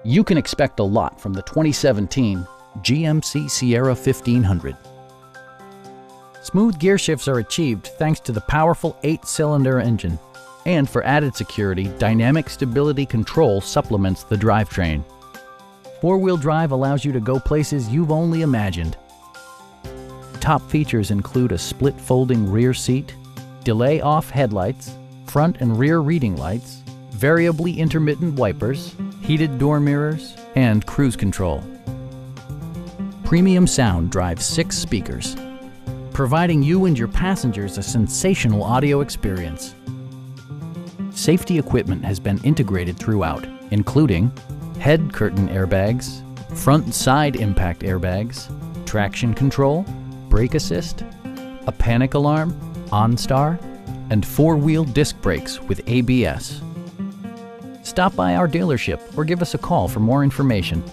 You can expect a lot from the 2017 GMC Sierra 1500. Smooth gear shifts are achieved thanks to the powerful 8-cylinder engine. And for added security, dynamic stability control supplements the drivetrain. Four-wheel drive allows you to go places you've only imagined. Top features include a split folding rear seat, delay-off headlights, front and rear reading lights, variably intermittent wipers, heated door mirrors, and cruise control. Premium sound drives 6 speakers, providing you and your passengers a sensational audio experience. Safety equipment has been integrated throughout, including head curtain airbags, front and side impact airbags, traction control, brake assist, a panic alarm, OnStar, and 4-wheel disc brakes with ABS. Stop by our dealership or give us a call for more information.